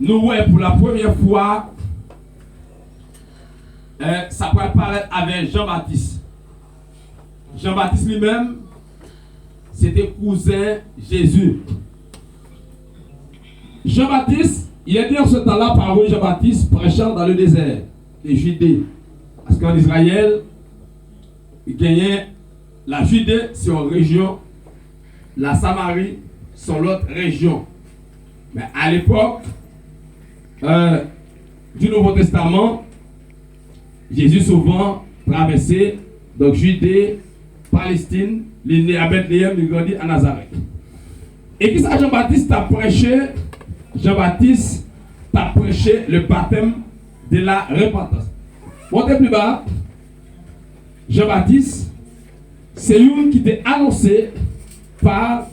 nous voyons pour la première fois, ça peut apparaître avec Jean-Baptiste. Jean-Baptiste lui-même, c'était cousin Jésus. Jean-Baptiste, il est dit en ce temps-là par Jean-Baptiste prêchant dans le désert de Judée. Parce qu'en Israël, il gagnait la Judée, c'est une région, la Samarie, c'est l'autre région. Mais à l'époque du Nouveau Testament, Jésus souvent traversait donc Judée, Palestine, il est né à Bethléem, il grandit à Nazareth. Et qui ça Jean-Baptiste a prêché? Jean-Baptiste a prêché le baptême de la repentance. Montez plus bas. Jean-Baptiste, c'est une qui était annoncé par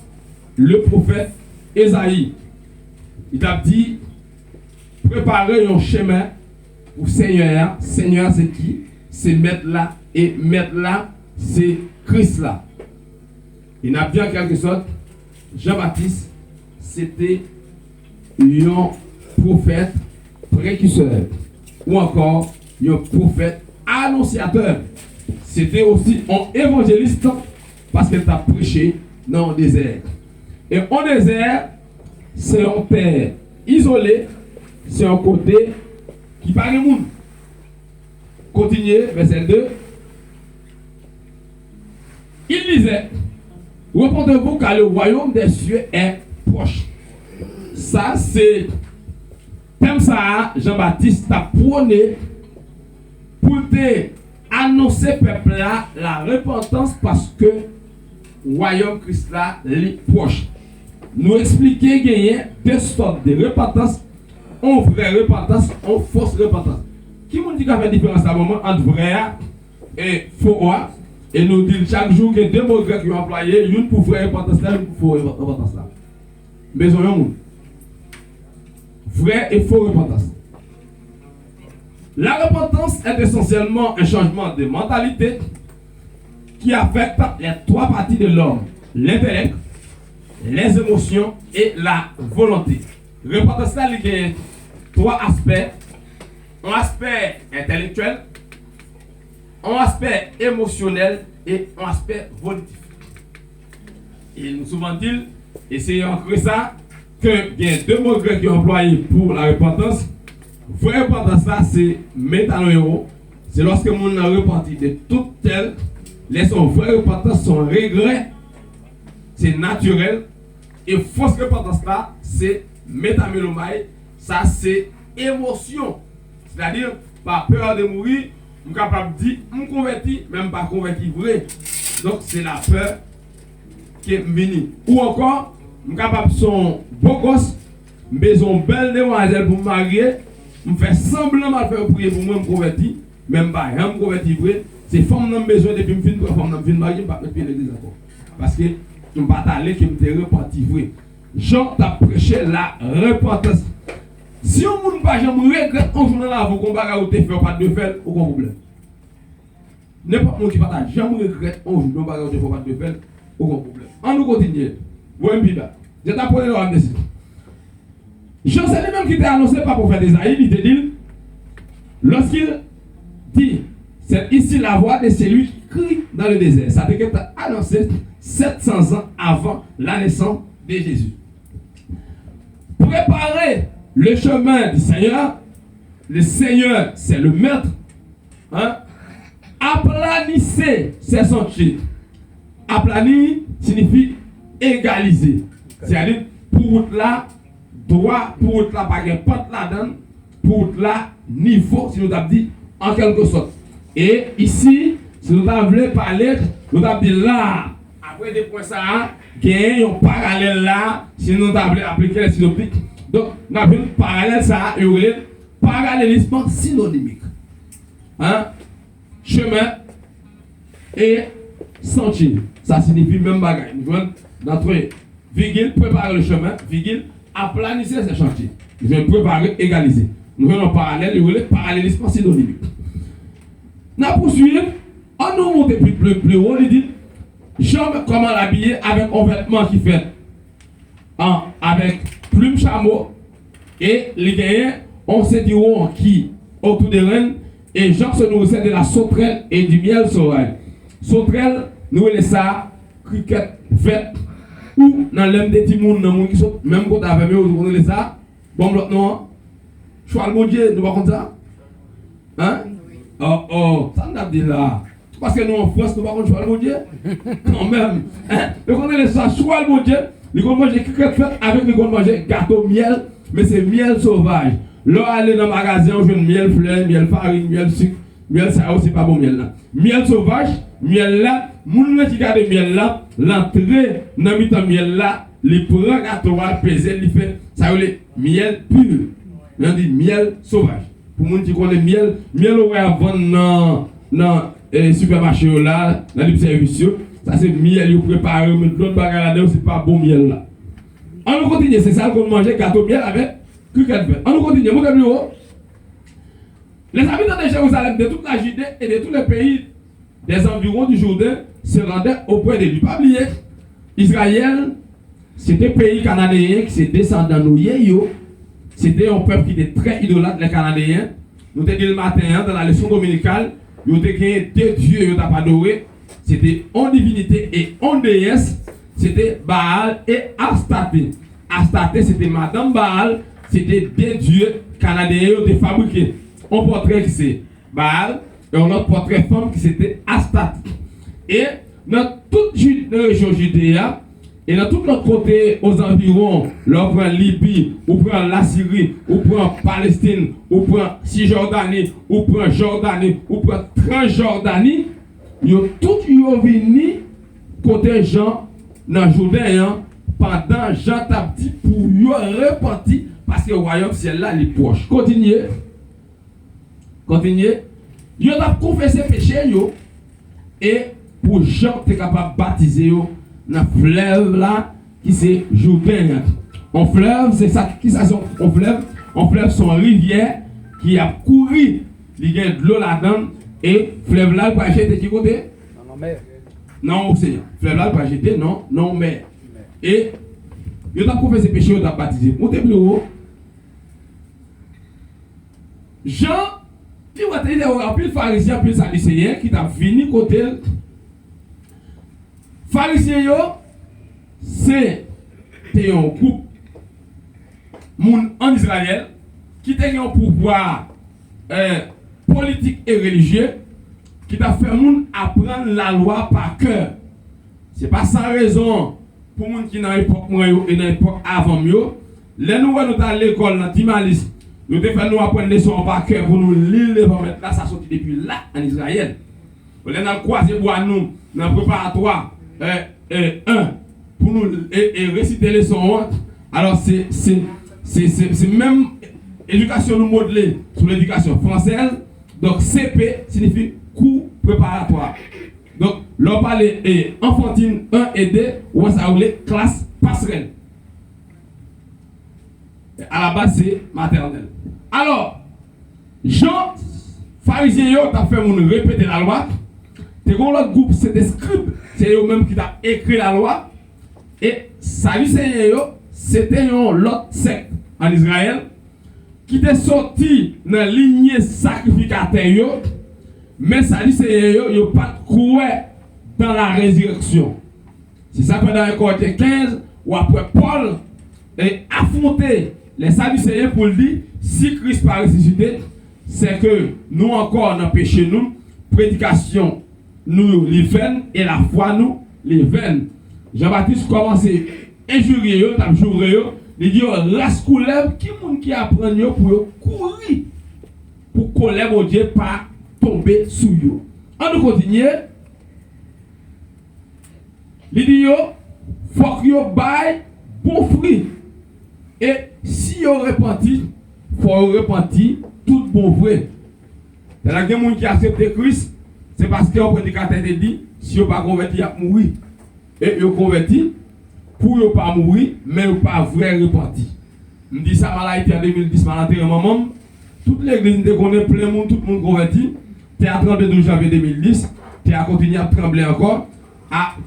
le prophète Ésaïe. Il a dit, préparez un chemin pour Seigneur. Seigneur, c'est qui? C'est mettre là. Et mettre là, c'est Christ là. Il a dit en quelque sorte, Jean-Baptiste, c'était un prophète précurseur. Ou encore, un prophète annonciateur. C'était aussi un évangéliste parce qu'il t'a prêché dans le désert. Et en désert, c'est un terre isolé, c'est un côté qui parle de monde. Continuez, verset 2. Il disait, repentez-vous car le royaume des cieux est proche. Ça, c'est comme ça, Jean-Baptiste a prôné pour te annoncer peuple là la repentance parce que le royaume Christ là est proche. Nous expliquer qu'il y a deux sortes de repentance, une vraie repentance, une fausse repentance. Qui nous dit qu'il y a une différence à un moment entre vrai et faux? Et nous dit chaque jour que deux mots grecs qui ont employé, une pour vraie repentance là, une pour faux repentance là. Besoin de monde. Vrai et faux repentance. La repentance est essentiellement un changement de mentalité qui affecte les trois parties de l'homme: l'intellect, les émotions et la volonté. Repentance là, il y a trois aspects: un aspect intellectuel, un aspect émotionnel et un aspect volitif. Et nous souvent dit, essayons de créer ça, qu'il y a deux mots grecs qui sont employés pour la repentance. Vraie repentance là, c'est métanoïo. C'est lorsque mon a repenti de toute telle, les son vraie repentance, son regret, c'est naturel. Et fausse repentance là, c'est métamélomai, ça c'est émotion. C'est-à-dire, par peur de mourir, je suis capable de dire, je me convertis, même pas converti vrai. Donc c'est la peur qui est venue. Ou encore, je suis capable de son beau gosse, mais une belle demoiselle pour me marier, je fais semblant de faire prier pour moi, me convertir, même pas, je me convertis vrai. C'est femme qui a besoin depuis que je suis femme qui a marier, je ne vais pas mettre pied l'église encore. Parce que je ne vais pas aller qui me reparti vrai. Jean t'a prêché la repentance. Si on ne peut pas regrette un jour là, vous comparez au fait pas de faire, aucun problème. N'importe qui ne peut pas jamais regretter un jour non pas de faire pas de faire, aucun problème. On nous continue. Voyez bien. Je t'apprends le ramener. Jean, c'est lui-même qui t'a annoncé par le prophète Isaïe, il te dit, lorsqu'il dit, c'est ici la voix de celui qui crie dans le désert. Ça veut dire qu'il t'a annoncé 700 ans avant la naissance de Jésus. Préparez le chemin du Seigneur. Le Seigneur, c'est le maître. Hein? Aplanissez ces sentiers. Aplanir signifie égaliser. C'est-à-dire, pour route là, droit, pour route là, pas de porte là-dedans, pour route là, niveau, si nous avons dit, en quelque sorte. Et ici, si nous avons parlé, nous avons dit là, après des points ça, il y a un parallèle là, si nous avons appliqué les synoptiques. Donc, nous avons un parallèle ça, et un parallélisme synonymique. Hein? Chemin et sentier. Ça signifie même bagaille. Nous voyons notre virgule, préparer le chemin, virgule, aplanir ces chantiers. Nous allons préparer, égaliser. Nous voyons un parallèle, et un parallélisme synonymique. Nous poursuivons, on nous monte plus haut, il dit, Jean, comment l'habiller avec un vêtement qui fait avec plume chameau, Et les gagnants, on s'est dit qui autour des reines, et Jean se nourrissait de la sauterelle et du miel sauvage. Sauterelle, nous laissons ça, cricket, vert, ou dans l'âme des petits mouns, qui sont même quand avec eux, nous laissons ça. Bon, non, choix le bon Dieu, nous pas ça. Hein? Oh, ça nous a dit là. Parce que nous en France, nous pas choix le bon Dieu. Quand même. Hein? Nous connaissons ça, choix le bon Dieu. Nous allons manger cricket fait avec nous allons manger gâteau miel, mais c'est miel sauvage. Là, aller dans le magasin, on joue miel fleur, miel farine, miel sucre, miel ça aussi pas bon miel là. Miel sauvage, miel là, moun qui garde miel là, l'entrée dans le miel là, les prend gâteau à peser, il fait ça le miel pur. On dit miel sauvage. Pour moun qui connaît miel on va vendre dans supermarché là, dans les services, ça c'est miel yo préparé, mais l'autre bagarre là c'est pas bon miel là. On continue, c'est ça qu'on mange gâteau miel avec on continue, les habitants de Jérusalem, de toute la Judée et de tous les pays des environs du Jourdain se rendaient auprès de lui. Pas oublier, Israël, c'était un pays canadien qui s'est descendu dans nos yéyos. C'était un peuple qui était très idolâtre, les Canadiens. Nous avons dit le matin, dans la leçon dominicale, nous avons gagné deux dieux, nous avons adoré. C'était en divinité et en déesse. C'était Baal et Astarté. Astarté, c'était Madame Baal. C'était des dieux canadiens qui étaient fabriqués. Un portrait qui c'est Baal et un autre portrait femme qui c'était Astarte. Et dans toute la région Judéa et dans tout l'autre côté aux environs, là on prend Libye, on prend la Syrie, on prend Palestine, on prend Cisjordanie, on prend Jordanie, on prend Transjordanie, ils ont tous venus côté Jean dans le Jourdain pendant Jean t'a dit pour y repentir. Parce que le royaume ciel là, il est proche. Continuez. Ils ont confessé péché et pour Jean, tu es capable de baptiser dans le fleuve là, qui c'est Jourdain. Un fleuve, c'est ça. Qui ça sont un fleuve? Un fleuve, c'est une rivière qui a couru. Il y a de l'eau là-dedans. Et fleuve là, il peut acheter de quel côté? Non, mer. Non, océan. Fleuve là, il peut acheter, non, mer. Et ils ont confessé péché, ils ont baptisé. Montez plus haut. Jean, il va te dire, il y a plus de pharisiens, plus de sadducéens qui t'a venu côté. Pharisiens, c'est un groupe en Israël qui a un pouvoir politique et religieux qui t'a fait apprendre la loi par cœur. Ce n'est pas sans raison pour les gens qui dans l'époque et dans l'époque avant mieux. Les nous sommes à l'école, dans Timalis. Nous devons faire nous apprendre les leçons par cœur pour nous lire les formats. Là, ça sorti depuis là, en Israël. On est dans le croisé bois, nous, dans le préparatoire 1, pour nous réciter les leçons. Alors, c'est même éducation nous modelée sur l'éducation française. Donc, CP signifie cours préparatoire. Donc, l'on parle enfantine 1 et 2, ou ça ou les classes passerelles. À la base, c'est maternelle. Alors, Jean, pharisien, t'as fait mon répéter la loi. T'es comme l'autre groupe, c'est des scribes. C'est eux-mêmes qui t'ont écrit la loi. Et Sadducéens, c'était l'autre secte en Israël qui était sorti dans la lignée sacrificateur. Mais Sadducéens, ils n'ont pas cru dans la résurrection. C'est ça pendant le Corinthiens 15, ou après Paul a affronté les Sadducéens pour dire si Christ pas ressuscité, c'est que nous encore dans péché nous, prédication nous les vaines et la foi nous les vaines. Jean-Baptiste commence à injurier, il dit race coulève qui apprend pour courir pour que mon Dieu pas tomber sous eux. On nous continue. Il dit faut que yo bail bon fruit. Et si on repentit, il faut repentir tout bon vrai. Il y a des gens qui acceptent Christ, c'est parce que le prédicateur te dit, si on ne pas converti, il va mourir. Et il converti pour ne pas mourir, mais il pas vrai repenti. Je dis ça à Haïti en 2010, à maman. Toute l'église connaît plein de monde, tout le monde converti. Tu es à 32 janvier 2010, tu es à continuer à trembler encore.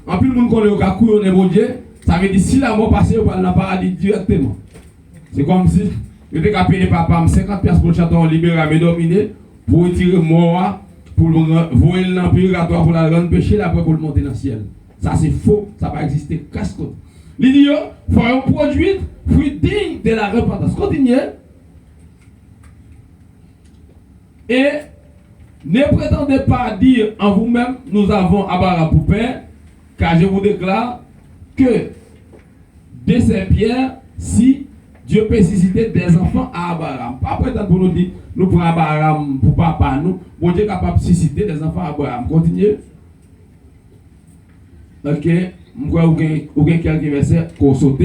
En plus, le monde connaît au cas où on est bon Dieu. Ça veut dire si la mort passe, on va dans le paradis directement. C'est comme si Je te payer papa 50 pièces pour le chaton libéral mais dominé pour retirer moi pour voyer l'empiratoire pour la rendre péché après pour le monter dans le ciel. Ça c'est faux, ça va exister casse-côte. Il dit faut un produit fruit digne de la repentance. Continuez. Et ne prétendez pas dire en vous-même nous avons Abraham pour père, car je vous déclare que de ces pierres, si Dieu peut susciter des enfants à Abraham. Pas prétendre pour nous dire, nous prenons Abraham pour papa, nous. Bon Dieu est capable de susciter des enfants à Abraham. Continuez. Ok. Je crois que vous avez quelques versets qu'on saute.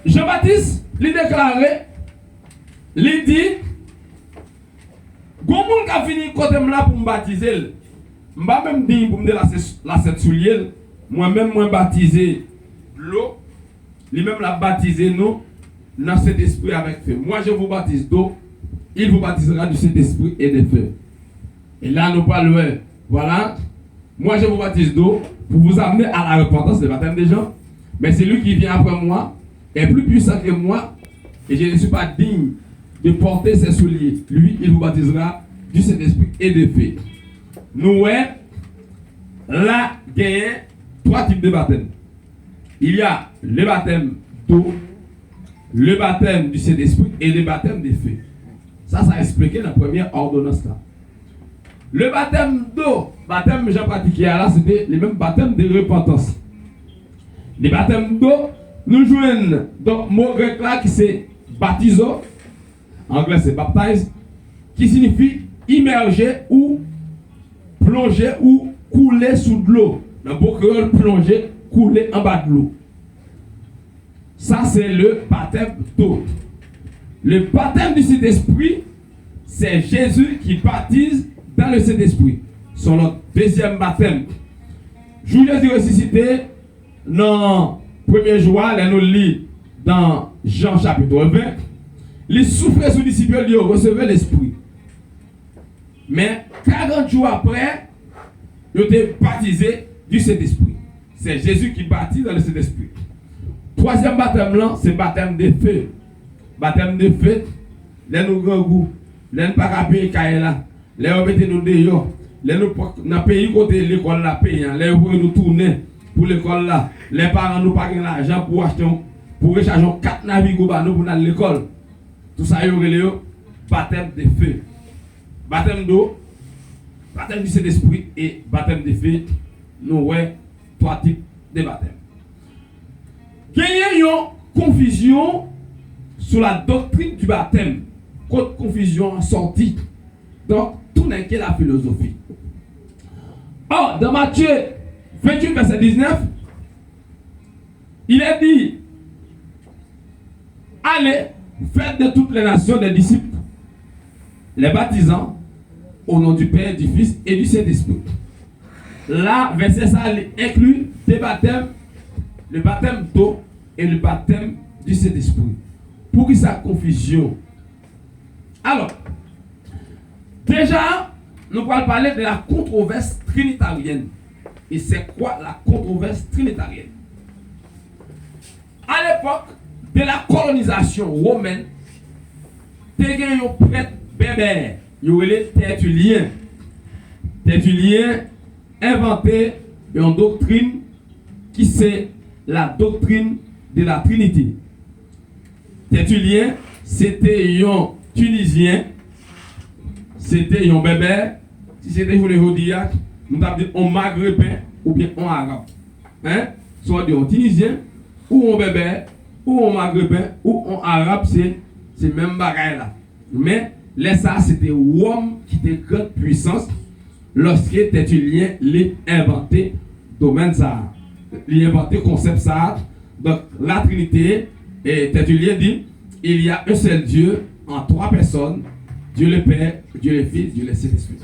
Jean-Baptiste, il déclaré, il dit, Gomoun qui a fini côté là pour me baptiser, je ne vais pas même dire pour me dire la cette soulier, moi-même, moi baptisé l'eau, lui-même l'a baptisé nous, dans cet esprit avec feu. Moi, je vous baptise d'eau, il vous baptisera du Saint-Esprit et de feu. Et là, nous parlons, voilà, moi, je vous baptise d'eau pour vous amener à la repentance, le baptême des gens. Mais c'est lui qui vient après moi, est plus puissant que moi, et je ne suis pas digne de porter ses souliers. Lui, il vous baptisera du Saint-Esprit et de feu. Nous, là, il y a 3 types de baptême. Il y a le baptême d'eau, le baptême du Saint-Esprit et le baptême de feu. Ça expliqué dans la première ordonnance là. Le baptême d'eau, baptême que j'ai pratiqué là, c'était le même baptême de repentance. Le baptême d'eau, nous jouons dans le mot grec là qui c'est baptizo, en anglais c'est baptize, qui signifie immerger ou plonger ou couler sous de l'eau. Dans le beau créole, plonger, couler en bas de l'eau. Ça c'est le baptême d'eau. Le baptême du Saint-Esprit, c'est Jésus qui baptise dans le Saint-Esprit. C'est notre deuxième baptême. Jésus ressuscité, dans le premier jour, nous lit dans Jean chapitre 20, il souffrait sous les disciples, il recevait l'Esprit. Mais 40 jours après, il était baptisé du Saint-Esprit. C'est Jésus qui baptise dans le Saint-Esprit. Troisième baptême là, c'est baptême de feu. Baptême de feu, les nous grand goût, les nous pas payer là, les nous mettez nous dehors, les nous dans pays côté l'école là payant, les nous tourner pour l'école là, les parents nous pas l'argent pour acheter pour recharger 4 navires pour nous pour aller à l'école. Tout ça y aurait baptême de feu. Baptême d'eau, baptême du Saint-Esprit et baptême de feu. Nous ouais 3 types de baptême. Qu'il y a une confusion sur la doctrine du baptême. Contre confusion sortie. Donc, tout n'est que la philosophie. Or, dans Matthieu 28, verset 19, il est dit, allez, faites de toutes les nations des disciples, les baptisant au nom du Père, du Fils et du Saint-Esprit. Là, verset ça inclut des baptêmes, le baptême d'eau et le baptême du Saint-Esprit. Pour que ça confusion. Alors, déjà, nous allons parler de la controverse trinitarienne. Et c'est quoi la controverse trinitarienne? À l'époque de la colonisation romaine, il y a un prêtre berbère, il y a les Tertullien. Tertullien inventé une doctrine qui c'est la doctrine de la Trinité. Tertullien, c'était un Tunisien, c'était un berbère, si c'était pour les Rodiac, nous avons dit un maghrébin ou bien un arabe. Hein? Soit un Tunisien, ou un berbère, ou un maghrébin, ou un arabe, c'est même bagaille là. Mais là, ça, c'était Rome qui était grande puissance lorsque Tertullien l'a inventé domaine ça. Il a inventé le concept ça. Donc, la Trinité, et Tertullien dit, il y a un seul Dieu en 3 personnes, Dieu le Père, Dieu le Fils, Dieu le Saint-Esprit.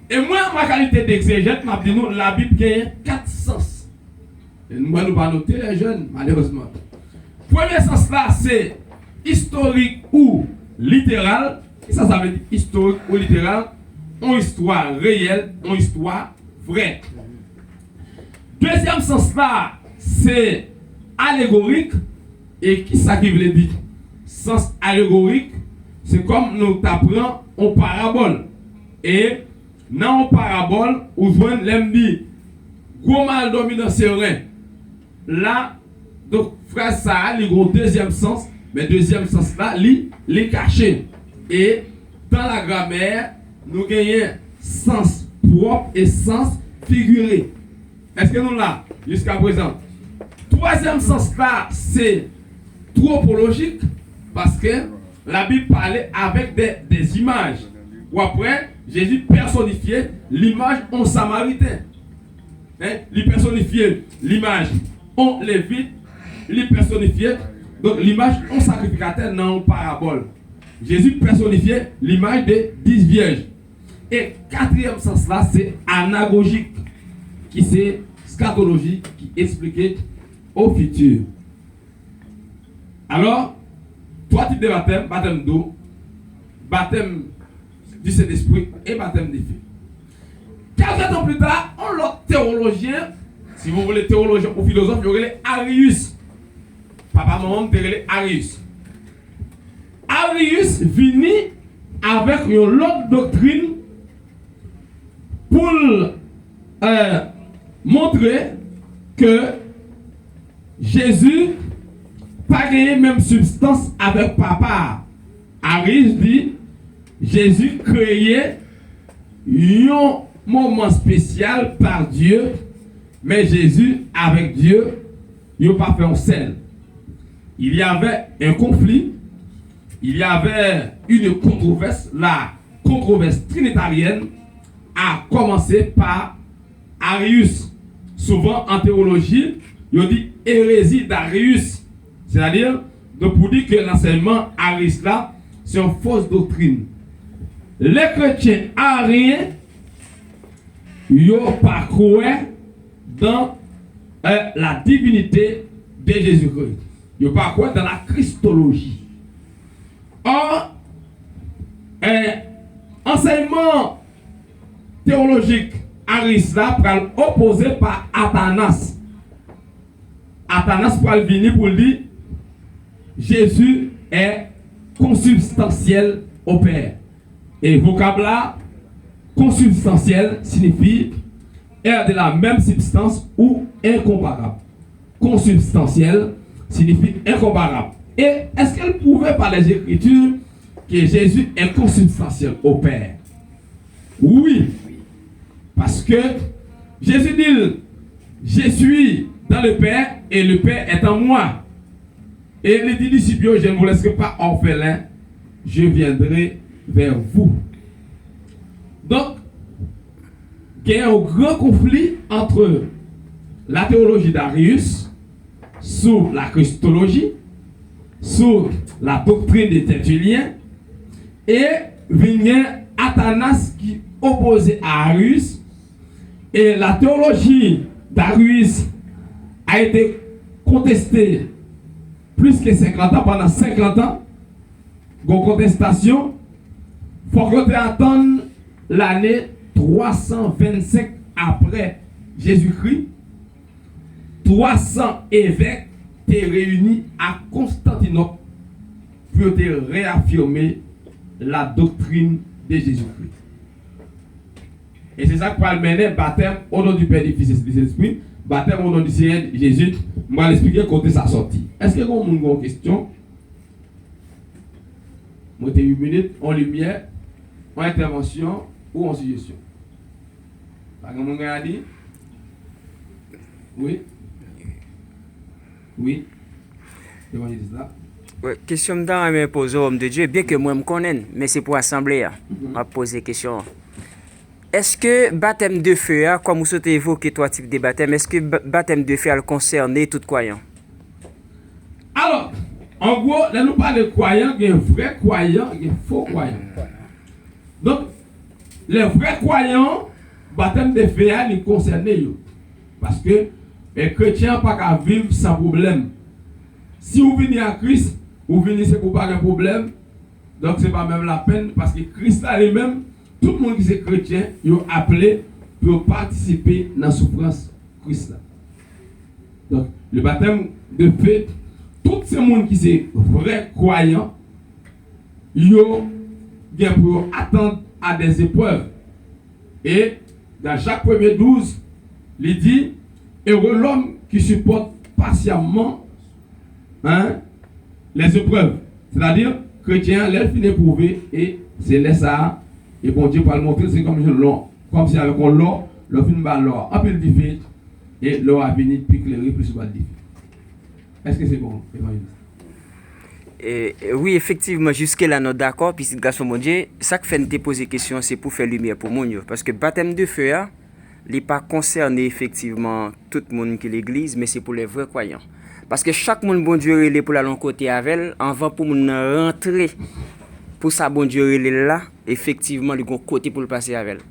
Et moi, ma qualité d'exégète, m'a dit nous, la Bible gagne 4 sens. Et nous ne pouvons pas noter les jeunes, malheureusement. Premier sens là, c'est historique ou littéral. Ça veut dire historique ou littéral. Une histoire réelle, une histoire vraie. Deuxième sens là, c'est allégorique. Et qui ça qui veut dire? sens allégorique, c'est comme nous t'apprenons en parabole. Et dans la parabole, où joignent l'ennemi, gros mal dominant serein. Là, donc, phrase ça, il y a un deuxième sens, mais deuxième sens là, il est caché. Et dans la grammaire, nous gagnons sens propre et sens figuré. Est-ce que nous là, jusqu'à présent? Troisième sens là, c'est tropologique, parce que la Bible parlait avec des images. Ou après, Jésus personnifiait l'image en samaritain. Hein? Il personnifiait l'image en lévite, il personnifiait donc l'image en sacrificateur dans une parabole. Jésus personnifiait l'image des 10 vierges. Et quatrième sens là, c'est anagogique, qui c'est scatologie, qui expliquait au futur. Alors, trois types de baptême: baptême d'eau, baptême du Saint-Esprit et baptême des feux. Quelques temps plus tard, on l'autre théologien, si vous voulez théologien ou philosophe, il y aurait Arius. Papa, maman, il y aurait Arius. Arius vient avec une autre doctrine pour montrer que Jésus pas gagné même substance avec papa. Arius dit Jésus créé un moment spécial par Dieu, mais Jésus avec Dieu, il n'a pas fait un sel. Il y avait un conflit, il y avait une controverse. La controverse trinitarienne a commencé par Arius. Souvent en théologie, il dit hérésie d'Arius. C'est-à-dire, pour dire que l'enseignement Arius là, c'est une fausse doctrine. Les chrétiens ariens, ils n'ont pas cru dans la divinité de Jésus-Christ. Ils n'ont pas cru dans la christologie. Or, enseignement théologique Arius là, pour opposé par Athanas. Athanas pour venir pour dire Jésus est consubstantiel au Père. Et vocabulaire consubstantiel signifie être de la même substance ou incomparable. Consubstantiel signifie incomparable. Et est-ce qu'elle prouvait par les Écritures que Jésus est consubstantiel au Père? Oui. Parce que Jésus dit, je suis dans le Père et le Père est en moi. Et il dit disciples, je ne vous laisserai pas orphelin, je viendrai vers vous. Donc, il y a un grand conflit entre la théologie d'Arius sur la christologie, sur la doctrine des Tertulliens, et vient Athanas qui opposait à Arius. Et la théologie d'Arius a été contestée plus que 50 ans, pendant 50 ans. Une contestation, il faut que tu attendes l'année 325 après Jésus-Christ. 300 évêques étaient réunis à Constantinople pour te réaffirmer la doctrine de Jésus-Christ. Et c'est ça que va mener baptême au nom du Père, du Fils et du Saint-Esprit, baptême au nom du Seigneur Jésus. Je vais l'expliquer côté sa sortie. Est-ce que vous avez une question? Moi, 8 minutes en lumière, en intervention ou en suggestion. Par exemple, vous avez dit? Oui? Oui? Ouais, question dans me poser homme de Dieu, bien que moi me connaisse, mais c'est pour assembler. On va poser question. Est-ce que baptême de feu, comme vous avez évoqué trois types de baptême, est-ce que baptême de feu a concerné tout croyant? Alors, en gros, là nous parlons de croyants, il y a un vrai croyant et un faux croyant. Donc, les vrais croyants, baptême de feu, ils concernent eux. Parce que les chrétiens n'ont pas qu'à vivre sans problème. Si vous venez à Christ, vous venez c'est pour pas de problème. Donc, ce n'est pas même la peine parce que Christ a lui-même. Tout le monde qui est chrétien, il est appelé pour participer dans la souffrance Christ. Donc, le baptême de feu, tout ce monde qui est vrai croyant, yo bien pour attendre à des épreuves. Et dans Jacques 1er 12, il dit, heureux l'homme qui supporte patiemment les épreuves. C'est-à-dire, chrétien, l'air finit éprouvé et c'est là ça. Et bon Dieu pour le montrer, c'est comme si avec un l'or, le film va l'or. Un peu le difficile et l'or a fini plus éclairé, plus souvent difficile. Est-ce que c'est bon, évangéliste? Oui, effectivement, jusque-là, nous sommes d'accord. Puis, grâce au mon Dieu, ça que fait nous te poser question, c'est pour faire lumière pour mon Dieu. Parce que baptême de feu, il n'est pas concerné effectivement tout le monde qui est l'église, mais c'est pour les vrais croyants. Parce que chaque monde, bon Dieu, il est pour aller côté avec elle, avant pour nous rentrer. Pour ça, bon Dieu, il est là, effectivement, il y a un côté pour le passer avec elle.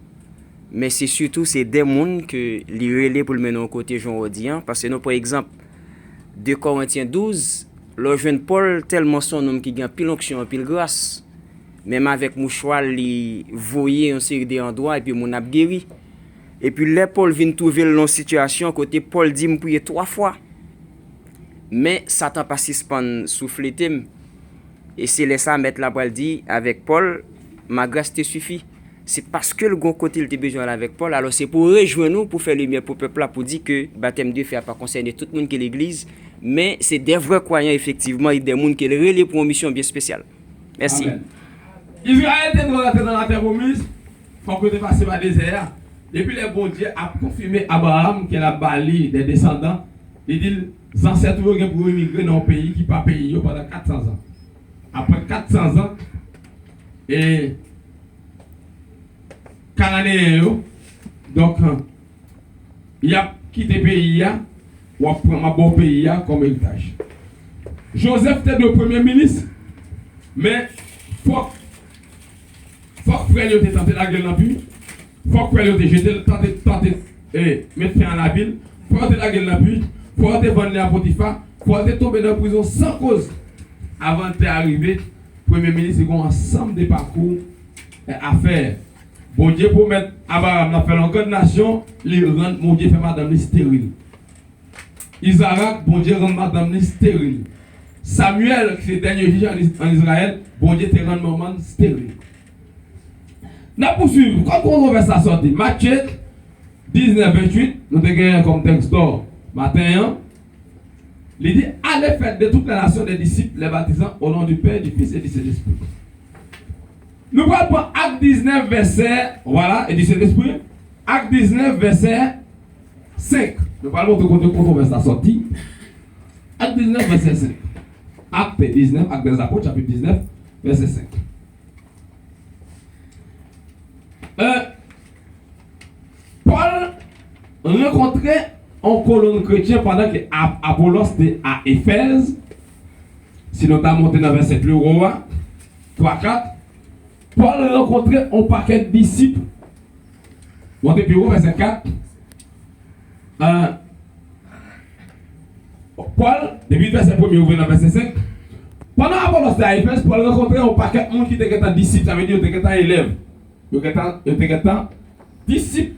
Mais c'est surtout, c'est des mondes que les relais pour le mener au côté Jean Odien. Parce que nous, par exemple, 2 Corinthiens 12, le jeune Paul, tellement son homme qui gagne pile onction, pile grâce. Même avec mouchoir, il voyait un série d'endroits et puis mon a guéri. Et puis là, Paul vient trouver une situation, côté Paul dit me prier 3 fois. Mais Satan pas suspend souffler. Et c'est là ça mettre la balle dit avec Paul, ma grâce te suffit. C'est parce que le bon côté il était besoin avec Paul. Alors c'est pour rejoindre nous, pour faire lumière pour le peuple là, pour dire que baptême de feu n'a pas concerné tout le monde qui est l'église, mais c'est des vrais croyants effectivement et des gens qui sont relais pour une mission bien spéciale. Merci. Amen. Israël était rentré dans la terre promise, il faut que tu passes par le désert. Et puis le bon Dieu a confirmé Abraham qu'il a bali des descendants. Il dit les ancêtres pour immigrer dans un pays qui n'a pas payé pendant 400 ans. Après 400 ans, et Cananéen, donc il a quitté le pays, ou a pris un bon pays comme héritage. Joseph était le premier ministre, mais il faut que frère ait tenté la gueule dans la ville, il faut que frère ait tenté mettre fin à la ville, il faut que la gueule dans la ville, il faut que vendre à Potiphar, il faut que tomber dans la prison sans cause. Avant d'arriver, le premier ministre, il y a un ensemble de parcours à faire. Bon Dieu, pour mettre Abraham dans faire une nation, bon Dieu fait madame stérile. Isaac, bon Dieu rend madame stérile. Samuel, qui est le dernier juge en Israël, bon Dieu te rend maman stérile. Nous poursuivons. Quand on va ça sortir, Matthieu 19-28, nous avons comme texte d'or matin. Il dit, allez faire de toutes les nations des disciples, les baptisants au nom du Père, du Fils et du Saint-Esprit. Nous allons prendre Acte 19, verset, voilà, et du Saint-Esprit. Acte 19, verset 5. Nous allons montrer quand on va ça sortir. Acte 19, verset 5. Acte 19, Acte des Apôtres, chapitre 19, verset 5. Paul rencontrait en colonne chrétien pendant que Apollos était à Éphèse. Si nous avons monté dans le verset 3-4, Paul rencontrait un paquet de disciples. Montez plus haut, verset 4. Paul, depuis le verset 1er, ouvert dans le verset 5. Pendant Apollos était à Éphèse, Paul rencontrait un paquet de monde qui était un disciple, ça veut dire qu'il était élève. Il était un disciple.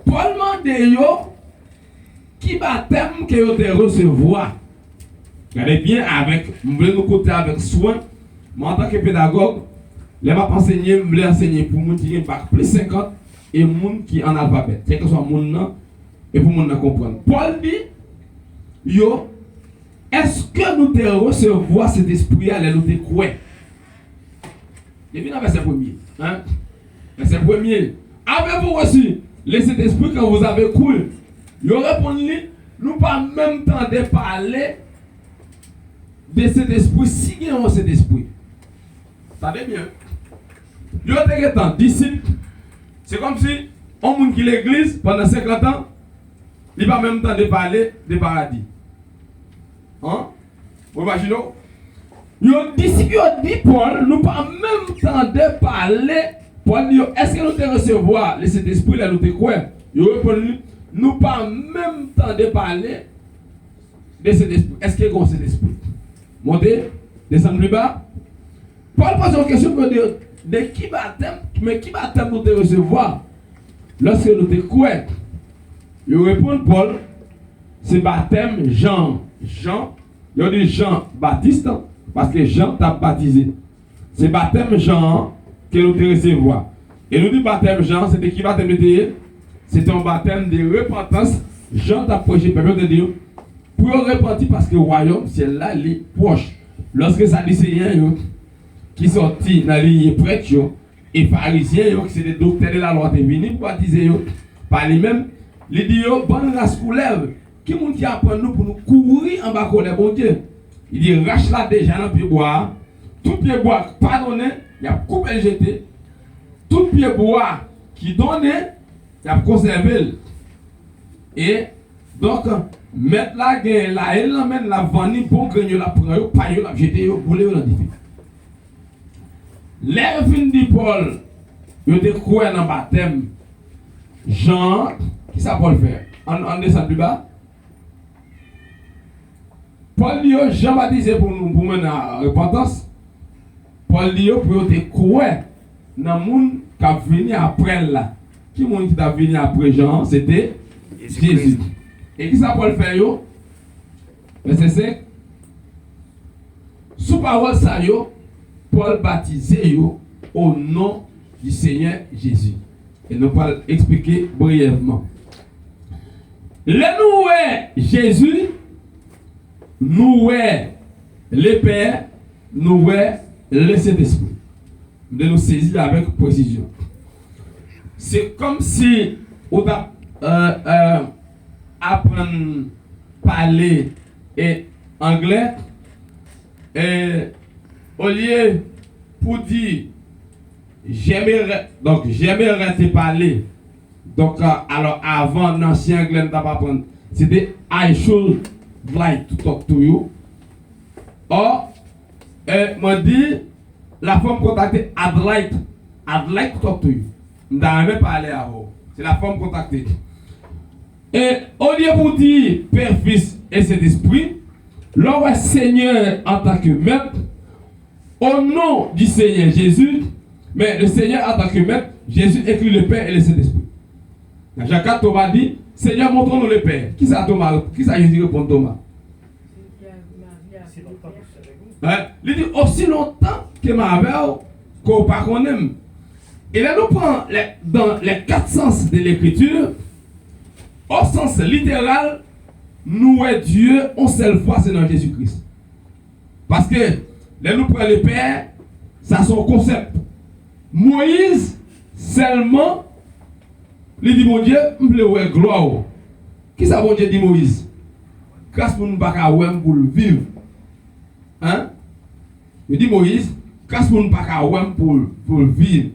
Paul demandait qui baptême que vous devez recevoir. Regardez bien avec, je voulais nous côté avec soin. Moi, en tant que pédagogue, je vais enseigner, je vais enseigner pour les gens qui ont bac plus 50 et les gens qui sont analphabètes. C'est que ce soit les gens et pour les gens comprendre. Paul dit, est-ce que nous devons recevoir cet esprit à nous croire? Il vient dans le verset 1er. Hein? Verset 1er. Avez-vous reçu cet esprit quand vous avez cru? Il répond, nous pas même temps de parler de cet esprit si nous avons cet esprit. Ça va bien. Il y a des temps, disciples. C'est comme si on monde qui l'église pendant 50 ans, il n'a pas même temps de parler de paradis. Hein? Vous imaginez? Il y a des disciples qui dit Paul, nous pas même temps de parler. Paul dit, est-ce que nous devons recevoir cet esprit là, nous te croire? Il répond, nous pas même temps de parler de cet esprit. Est-ce qu'il y a cet esprit? Montez, descendez plus bas. Paul pose une question de qui baptême, mais qui baptême nous devons recevoir lorsque nous te croyons? Il répond, Paul, c'est baptême Jean. Jean, il dit Jean Baptiste, parce que Jean t'a baptisé. c'est baptême Jean que nous te recevoir. Et nous dit baptême Jean, c'était qui baptême de c'était un baptême de repentance. Jean t'a prêché, peuple de Dieu, pour repentir parce que le royaume, c'est là, il est proche. Lorsque ça dit Seigneur, qui sortit dans les prêtres et pharisiens, qui c'est des docteurs de la loi, qui sont venus pour baptiser par lui-même, il dit, bonne race coulève, qui monde qui apprend nous pour nous courir en bas de bon Dieu. Il dit, rache là déjà dans le pied bois, tout pied bois pardonné, il a coupé le jeté, tout pied bois qui donnait, il a conservé. Et donc, mettre la gain là, elle l'emmène la vanille pour que nous la prenions, pas la jeter, pour les rendifier. Les fins de Paul, ils ont croire dans le baptême. Jean, qui ça Paul faire? On descend plus bas. Paul dit, Jean baptisé pour nous, pour mener à la repentance. Paul dit, pour te croire dans le monde qui a venu après là. Qui monde qui a venu après Jean? C'était Jésus. Et qui ça Paul fait yo? Verset 5. Sous parole ça yo, Paul baptisé yo au nom du Seigneur Jésus. Et nous allons expliquer brièvement. Le nous Jésus, nous le Père, nous le Saint-Esprit. De nous saisir avec précision. C'est comme si on a apprendre à parler et anglais et au lieu pour dire j'aimerais te parler donc alors avant l'ancien anglais ne t'a pas apprendre c'était I should like to talk to you or m'a dit la femme contactée I'd like to talk to you n'a même parlé à vous c'est la femme contactée. Et au lieu pour dire Père, Fils et Saint-Esprit, le Seigneur en tant que maître, au nom du Seigneur Jésus, mais le Seigneur en tant que maître, Jésus écrit le Père et le Saint-Esprit. Jacques 4, Thomas dit, Seigneur, montre-nous le Père. Qui ça Thomas? Qui ça Jésus répond Thomas? Il dit aussi longtemps que ma mère, qu'on pas qu'on aime. Et là, nous prenons dans les 4 sens de l'écriture. Au sens littéral, nous est Dieu une seule fois, c'est dans Jésus-Christ. Parce que, là nous prenons le Père, ça son concept. Moïse, seulement, il dit, mon Dieu, je veux gloire. Qui ça, mon Dieu, dit Moïse? Grâce pour nous pas pour le vivre. Hein? Il dit Moïse, grâce pour nous pas pour le vivre.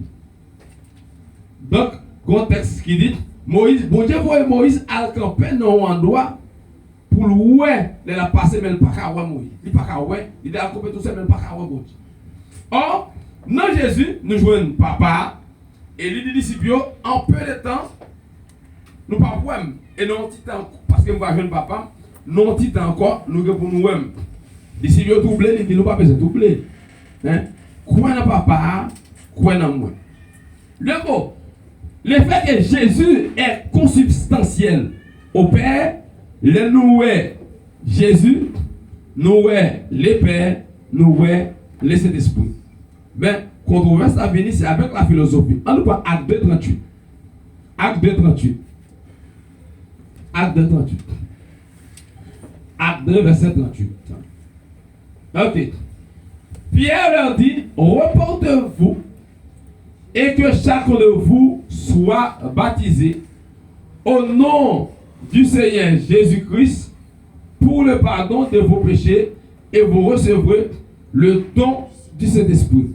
Donc, contexte qui dit, Moïse, bon Dieu voit Moïse à camper dans un endroit pour louer, il a passé mais il pas qu'à Moïse, il pas qu'à il a camper tout ça mais il pas qu'à bon Dieu. Or, dans Jésus, nous jouons papa et les disciples en peu de temps, nous pas voir et non petit temps parce que nous va jeune papa, non petit temps encore nous pour nous même. Disciples doublé, ils dit nous pas besoin doubler. Hein? Quoi dans papa, quoi dans moi. Le fait que Jésus est consubstantiel au Père, le nous est Jésus, nous est le Père, nous est le Saint-Esprit. Mais controverse à venir, c'est avec la philosophie. On nous parle acte 2, 38. Acte 2, 38. Acte 2, 38. Acte 2, verset 38. Ok. Pierre leur dit, reportez-vous et que chacun de vous soit baptisé au nom du Seigneur Jésus-Christ pour le pardon de vos péchés et vous recevrez le don du Saint-Esprit.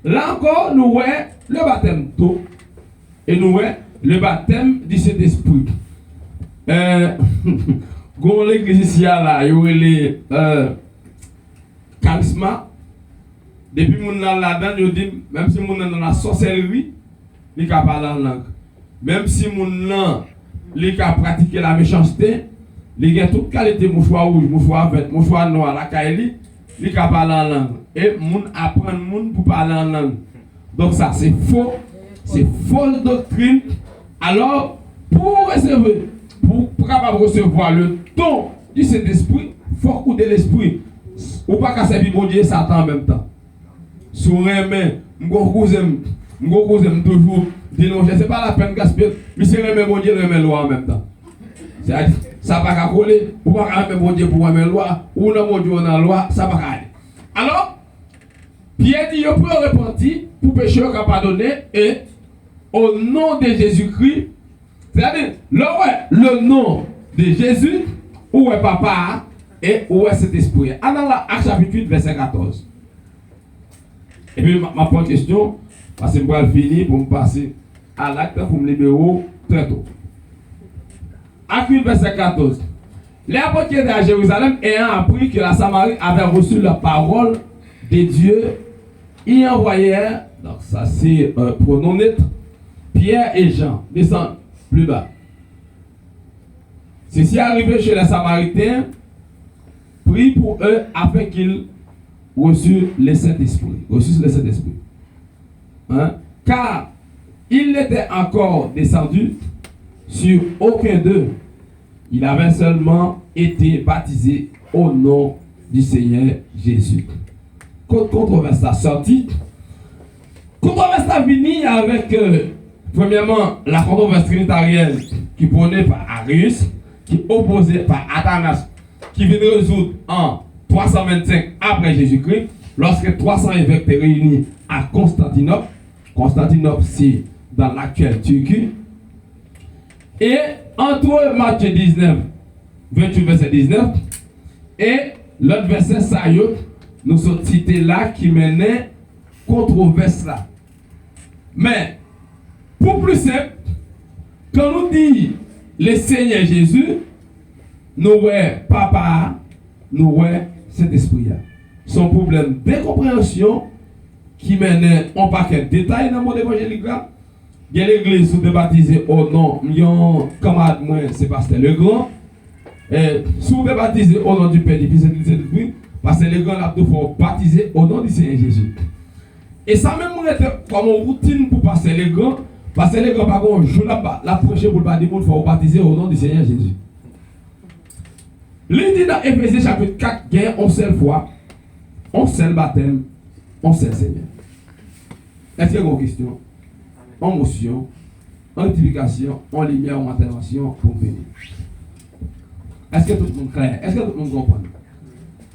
Là encore, nous voyons le baptême d'eau et nous voyons le baptême du Saint-Esprit. Quand l'église ici, là, il y aurait les charisma. Depuis mon nan là-dedans, je dis, même si mon nan dans la sorcellerie, il a parlé en langue. Même si mon nan, il a pratiqué la méchanceté, il a toute qualité, mouchoir rouge, mouchoir vert, mouchoir noir, la caille, il a parlé en langue. Et mon apprend mon pour parler en langue. Donc ça, c'est faux. C'est fausse doctrine. Alors, pour capable recevoir le don du Saint-Esprit, il faut couper l'esprit. Ou pas qu'à servir mon Dieu Satan en même temps. Sous remè, m'gon cousin toujours dit non, c'est pas la peine de gaspiller, mais c'est remè bon Dieu, remè loi en même temps. C'est-à-dire, ça va pas coller, ou pas remè bon Dieu pour remè loi, ou non mon Dieu dans loi, ça va pas aller. Alors, Pierre dit, yo peut repentir pour péché qu'a pardonné et au nom de Jésus-Christ, c'est-à-dire, le nom de Jésus, où est papa et où est cet esprit. Alors là, Acte chapitre 8, verset 14. Et puis, ma première question, parce que je vais finir pour me passer à l'acte pour me libérer très tôt. Acte 8, verset 14. Les apôtres qui étaient à Jérusalem ayant appris que la Samarie avait reçu la parole de Dieu, y envoyèrent, donc ça c'est pronom neutre, Pierre et Jean. Descendent plus bas. Ceci arrivé chez les Samaritains, prie pour eux afin qu'ils reçurent le Saint-Esprit. Hein? Car il n'était encore descendu sur aucun d'eux. Il avait seulement été baptisé au nom du Seigneur Jésus. Controverse a sorti. Controverse a fini avec, premièrement, la controverse trinitarienne qui prônait par Arius, qui opposait par Athanas, qui venait résoudre en 325 après Jésus-Christ, lorsque 300 évêques étaient réunis à Constantinople. Constantinople, c'est dans l'actuelle Turquie. Et entre Matthieu 19, 28 verset 19, et l'autre verset, ça nous sommes cités là qui menait controverse là. Mais, pour plus simple, quand nous dit le Seigneur Jésus, nous voyons papa, nous voyons cet esprit-là. Son problème de compréhension qui mène un paquet de détails dans le monde évangélique là. Il y a l'église où baptisé au nom, mon camarade, moi, c'est Pasteur Legrand. Et si vous baptisé au nom du Père, du Fils et du Saint-Esprit, Pasteur Legrand a tout fait baptiser au nom du Seigneur Jésus. Et ça même était comme une routine pour Pasteur Legrand. Pasteur Legrand, par contre, je la prêcher pour le baptême, il faut baptiser au nom du Seigneur Jésus. Il dit dans Éphésiens chapitre 4, il y a une seule foi, un seul baptême, un seul Seigneur. Est-ce qu'il y a une question? En motion, en rectification, en lumière, en intervention pour venir. Est-ce que tout le monde clair? Est-ce que tout le monde comprend?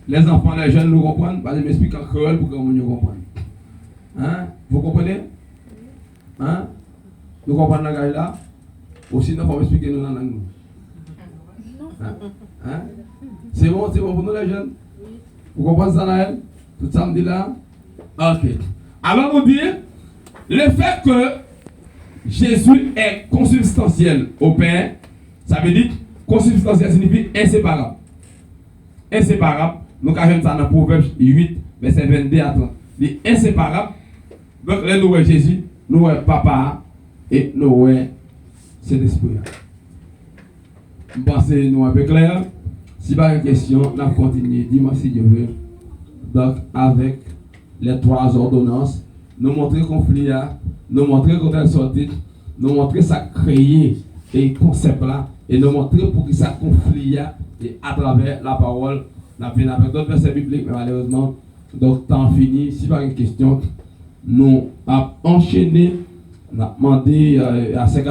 Les enfants, les jeunes nous comprennent? Parce que je m'explique en créole pour que vous nous compreniez. Hein? Vous comprenez? Hein? Nous comprenons la gueule là? Ou sinon, il faut m'expliquer nous dans la langue. Hein? Hein? C'est bon pour nous les jeunes? Vous comprenez ça, Naël? Tout ça me dit là? Ok. Alors, nous dire, le fait que Jésus est consubstantiel au Père, ça veut dire consubstantiel signifie inséparable. Inséparable, nous avons ça dans Proverbe 8, verset 22 à 30. Il est inséparable. Donc, là, nous voyons Jésus, nous voyons Papa et nous voyons cet esprit-là. Je pense que nous un peu clair. Si pas une question, on va continuer. Dis-moi si Dieu veut. Donc, avec les 3 ordonnances, nous montrer conflit, nous montrer comment elle sortit, nous montrer ça créé et concept là, et nous montrer pour que ça conflit et à travers la parole, nous avons avec d'autres versets bibliques, mais malheureusement, donc temps fini. Si pas une question, nous avons enchaîné, nous avons demandé à 50